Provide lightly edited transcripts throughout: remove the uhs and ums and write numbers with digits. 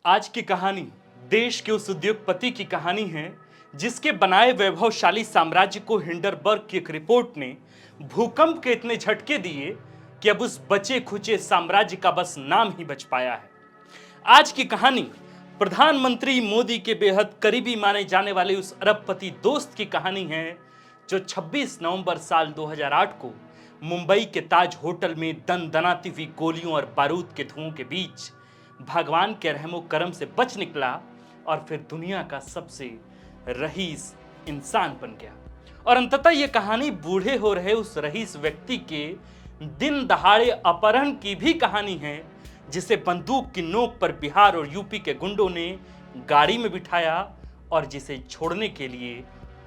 आज की कहानी देश के उस उद्योगपति की कहानी है जिसके बनाए वैभवशाली साम्राज्य को हिंडरबर्ग की एक रिपोर्ट ने भूकंप के इतने झटके दिए कि अब उस बचे खुचे साम्राज्य का बस नाम ही बच पाया है। आज की कहानी प्रधानमंत्री मोदी के बेहद करीबी माने जाने वाले उस अरबपति दोस्त की कहानी है जो 26 नवंबर साल 2008 को मुंबई के ताज होटल में दनदनाती हुई गोलियों और बारूद के धुओं के बीच भगवान के रहमो करम से बच निकला और फिर दुनिया का सबसे रईस इंसान बन गया। और अंततः यह कहानी बूढ़े हो रहे उस रईस व्यक्ति के दिन दहाड़े अपहरण की भी कहानी है जिसे बंदूक की नोक पर बिहार और यूपी के गुंडों ने गाड़ी में बिठाया और जिसे छोड़ने के लिए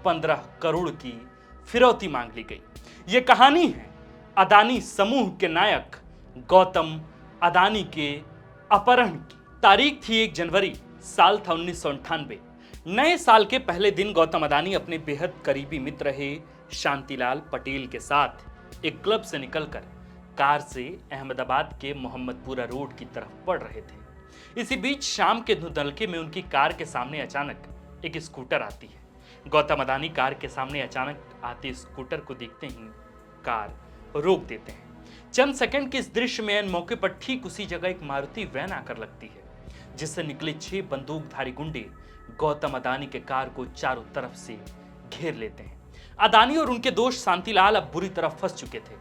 15 करोड़ की फिरौती मांग ली गई। यह कहानी है अदानी समूह के नायक गौतम अदानी के अपहरण की। तारीख थी 1 जनवरी, साल था 1998। नए साल के पहले दिन गौतम अदानी अपने बेहद करीबी मित्र रहे शांतिलाल पटेल के साथ एक क्लब से निकलकर कार से अहमदाबाद के मोहम्मदपुरा रोड की तरफ बढ़ रहे थे। इसी बीच शाम के धुंधलके में उनकी कार के सामने अचानक एक स्कूटर आती है। गौतम अदानी कार के सामने अचानक आते स्कूटर को देखते ही कार रोक देते हैं। चंद सेकंड के इस दृश्य में मौके पर ठीक उसी जगह एक मारुति वैन आकर लगती है जिससे निकले 6 बंदूकधारी गुंडे गौतम अदानी के कार को चारों तरफ से घेर लेते हैं। अदानी और उनके दोस्त शांतिलाल अब बुरी तरह फंस चुके थे।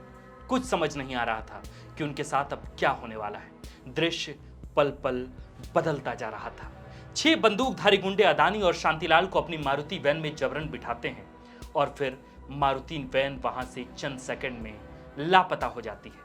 कुछ समझ नहीं आ रहा था कि उनके साथ अब क्या होने वाला है। दृश्य पल पल बदलता जा रहा था। 6 बंदूकधारी गुंडे अदानी और शांतिलाल को अपनी मारुति वैन में जबरन बिठाते हैं और फिर मारुति वैन वहां से चंद सेकंड में लापता हो जाती है।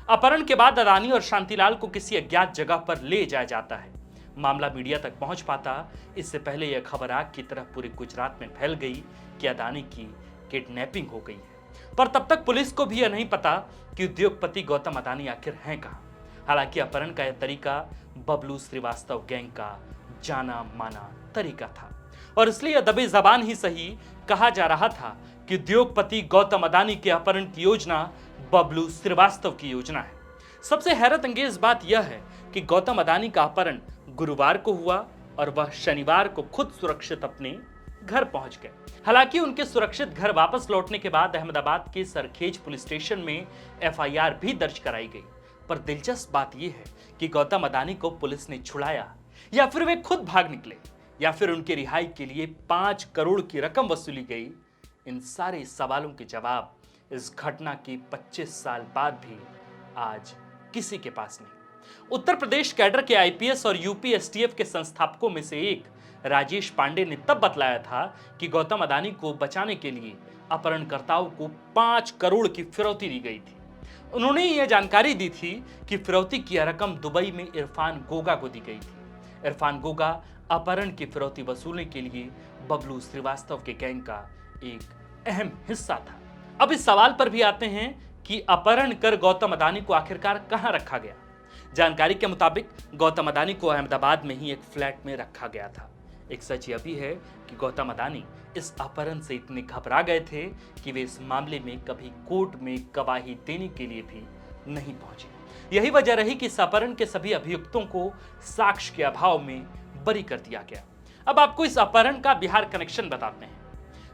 अपहरण के बाद अदानी और शांतिलाल को किसी अज्ञात जगह पर ले जाया जाता है। मामला मीडिया तक पहुंच पाता इससे पहले यह खबर आग की तरह पूरे गुजरात में फैल गई कि अदानी की किडनैपिंग हो गई है। पर तब तक पुलिस को भी यह नहीं पता कि उद्योगपति गौतम अदानी आखिर हैं कहां। हालांकि अपहरण का यह तरीका बबलू श्रीवास्तव गैंग का जाना माना तरीका था और इसलिए यह दबे जबान ही सही कहा जा रहा था कि उद्योगपति गौतम अदानी के अपहरण की योजना बबलू श्रीवास्तव की योजना है। सबसे हैरत अंगेज बात यह है कि गौतम अदानी का अपहरण गुरुवार को हुआ और वह शनिवार को खुद सुरक्षित अपने घर पहुंच गए। हालांकि उनके सुरक्षित घर वापस लौटने के बाद अहमदाबाद के सरखेज पुलिस स्टेशन में एफआईआर भी दर्ज कराई गई। पर दिलचस्प बात यह है कि गौतम अदानी को पुलिस ने छुड़ाया या फिर वे खुद भाग निकले या फिर उनकी रिहाई के लिए 5 करोड़ की रकम वसूली गई। इन सारे सवालों के जवाब इस घटना के 25 साल बाद भी आज किसी के पास नहीं। उत्तर प्रदेश कैडर के आईपीएस और यूपी एसटीएफ के संस्थापकों में से एक राजेश पांडे ने तब बतलाया था कि गौतम अदानी को बचाने के लिए अपहरणकर्ताओं को 5 करोड़ की फिरौती दी गई थी। उन्होंने यह जानकारी दी थी कि फिरौती की रकम दुबई में इरफान गोगा को दी गई थी। इरफान गोगा अपहरण की फिरौती वसूलने के लिए बबलू श्रीवास्तव के गैंग का एक अहम हिस्सा था। अब इस सवाल पर भी आते हैं कि अपहरण कर गौतम अदानी को आखिरकार कहां रखा गया। जानकारी के मुताबिक गौतम अदानी को अहमदाबाद में ही एक फ्लैट में रखा गया था। एक सच यह भी है कि गौतम अदानी इस अपहरण से इतने घबरा गए थे कि वे इस मामले में कभी कोर्ट में गवाही देने के लिए भी नहीं पहुंचे। यही वजह रही कि इस अपहरण के सभी अभियुक्तों को साक्ष्य के अभाव में बरी कर दिया गया। अब आपको इस अपहरण का बिहार कनेक्शन बताते हैं।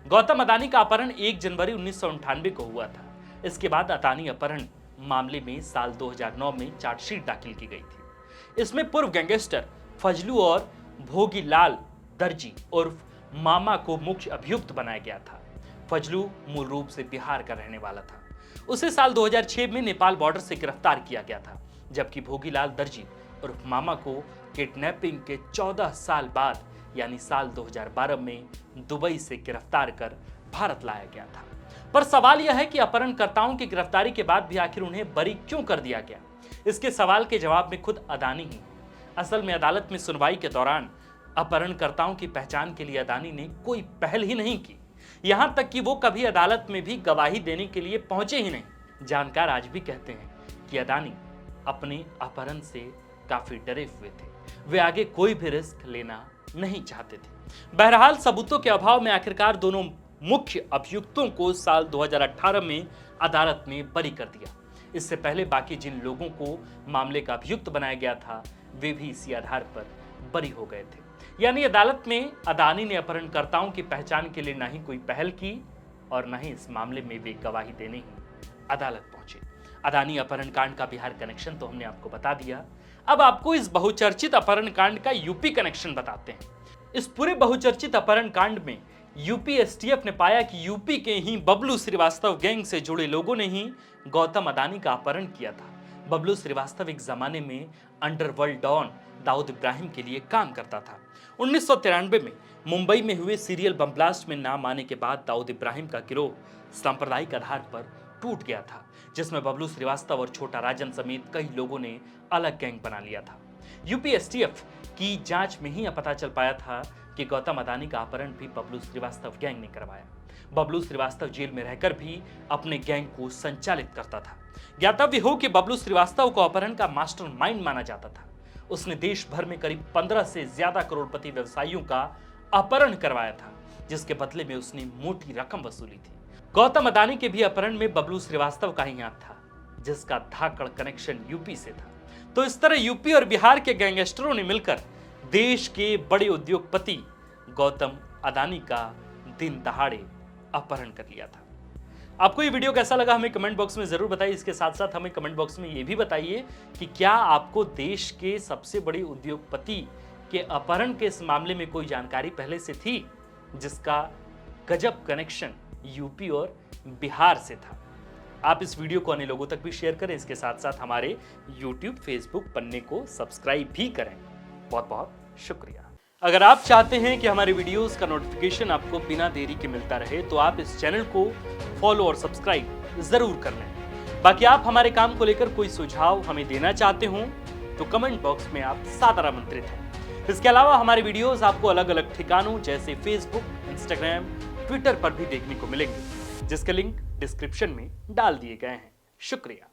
गौतम अदानी का अपहरण 1 जनवरी 1998 को हुआ था। इसके बाद अदानी अपहरण मामले में साल 2009 में चार्जशीट दाखिल की गई थी। इसमें पूर्व गैंगस्टर फजलू और भोगीलाल दर्जी उर्फ मामा को मुख्य अभियुक्त बनाया गया था। फजलू मूल रूप से बिहार का रहने वाला था। उसे साल 2006 में नेपाल बॉर्डर से गिरफ्तार किया गया था, जबकि भोगीलाल दर्जी उर्फ मामा को किडनैपिंग के 14 साल बाद यानी साल 2012 में दुबई से गिरफ्तार कर भारत लाया गया था। पर सवाल यह है कि अपहरणकर्ताओं की गिरफ्तारी के बाद भी आखिर उन्हें बरी क्यों कर दिया गया। इसके सवाल के जवाब में खुद अदानी ही। असल में अदालत में सुनवाई के दौरान अपहरणकर्ताओं की पहचान के लिए अदानी ने कोई पहल ही नहीं की। यहां तक कि वो कभी अदालत में भी गवाही देने के लिए पहुंचे ही नहीं। जानकार आज भी कहते हैं कि अदानी अपने अपहरण से काफी डरे हुए थे। वे आगे कोई भी रिस्क लेना नहीं चाहते थे। बहरहाल सबूतों के अभाव में आखिरकार दोनों मुख्य अभियुक्तों को साल 2018 में अदालत में बरी कर दिया। इससे पहले बाकी जिन लोगों को मामले का अभियुक्त बनाया गया था वे भी इसी आधार पर बरी हो गए थे। यानी अदालत में अदानी ने अपहरणकर्ताओं की पहचान के लिए ना ही कोई पहल की और न ही इस मामले में वे गवाही देने ही अदालत पहुंचे। अदानी अपहरण कांड का बिहार कनेक्शन तो हमने आपको बता दिया। अब आपको इस बहुचर्चित अपहरण कांड का यूपी कनेक्शन बताते हैं। इस पूरे बहुचर्चित अपहरण कांड में यूपी एसटीएफ ने पाया कि यूपी के ही बबलू श्रीवास्तव गैंग से जुड़े लोगों ने ही गौतम अदानी का अपहरण किया था। बबलू श्रीवास्तव एक जमाने में अंडरवर्ल्ड डॉन दाऊद इब्राहिम के लिए काम करता था। 1993 में मुंबई में हुए सीरियल बम ब्लास्ट में नाम आने के बाद दाऊद इब्राहिम का गिरोह सांप्रदायिक आधार पर टूट गया था, जिसमें बबलू श्रीवास्तव और छोटा राजन समेत कई लोगों ने अलग गैंग बना लिया था। यूपी एसटीएफ की जांच में ही यह पता चल पाया था कि गौतम अदानी का अपहरण भी बबलू श्रीवास्तव गैंग ने करवाया। बबलू श्रीवास्तव जेल में रहकर भी अपने गैंग को संचालित करता था। ज्ञातव्य हो कि बबलू श्रीवास्तव को अपहरण का मास्टरमाइंड माना जाता था। उसने देश भर में करीब 15 से ज्यादा करोड़पति व्यवसायियों का अपहरण करवाया था, जिसके बदले में उसने मोटी रकम वसूली थी। गौतम अदानी के भी अपहरण में बबलू श्रीवास्तव का ही हाथ था, जिसका धाकड़ कनेक्शन यूपी से था। तो इस तरह यूपी और बिहार के गैंगस्टरों ने मिलकर देश के बड़े उद्योगपति गौतम अदानी का दिन दहाड़े अपहरण कर लिया था। आपको ये वीडियो कैसा लगा हमें कमेंट बॉक्स में जरूर बताइए। इसके साथ साथ हमें कमेंट बॉक्स में ये भी बताइए कि क्या आपको देश के सबसे बड़े उद्योगपति के अपहरण के इस मामले में कोई जानकारी पहले से थी, जिसका गजब कनेक्शन यूपी और बिहार से था। आप इस वीडियो को अन्य लोगों तक भी शेयर करें। इसके साथ साथ हमारे YouTube, Facebook पन्ने को सब्सक्राइब भी करें। बहुत बहुत शुक्रिया। अगर आप चाहते हैं कि हमारे वीडियोस का नोटिफिकेशन आपको बिना देरी के मिलता रहे, तो आप इस चैनल को फॉलो और सब्सक्राइब जरूर कर लें। बाकी आप हमारे काम को लेकर कोई सुझाव हमें देना चाहते हो तो कमेंट बॉक्स में आप सादर आमंत्रित हैं। इसके अलावा हमारे वीडियोस आपको अलग अलग ठिकानों जैसे फेसबुक, इंस्टाग्राम, ट्विटर पर भी देखने को मिलेंगे, जिसके लिंक डिस्क्रिप्शन में डाल दिए गए हैं। शुक्रिया।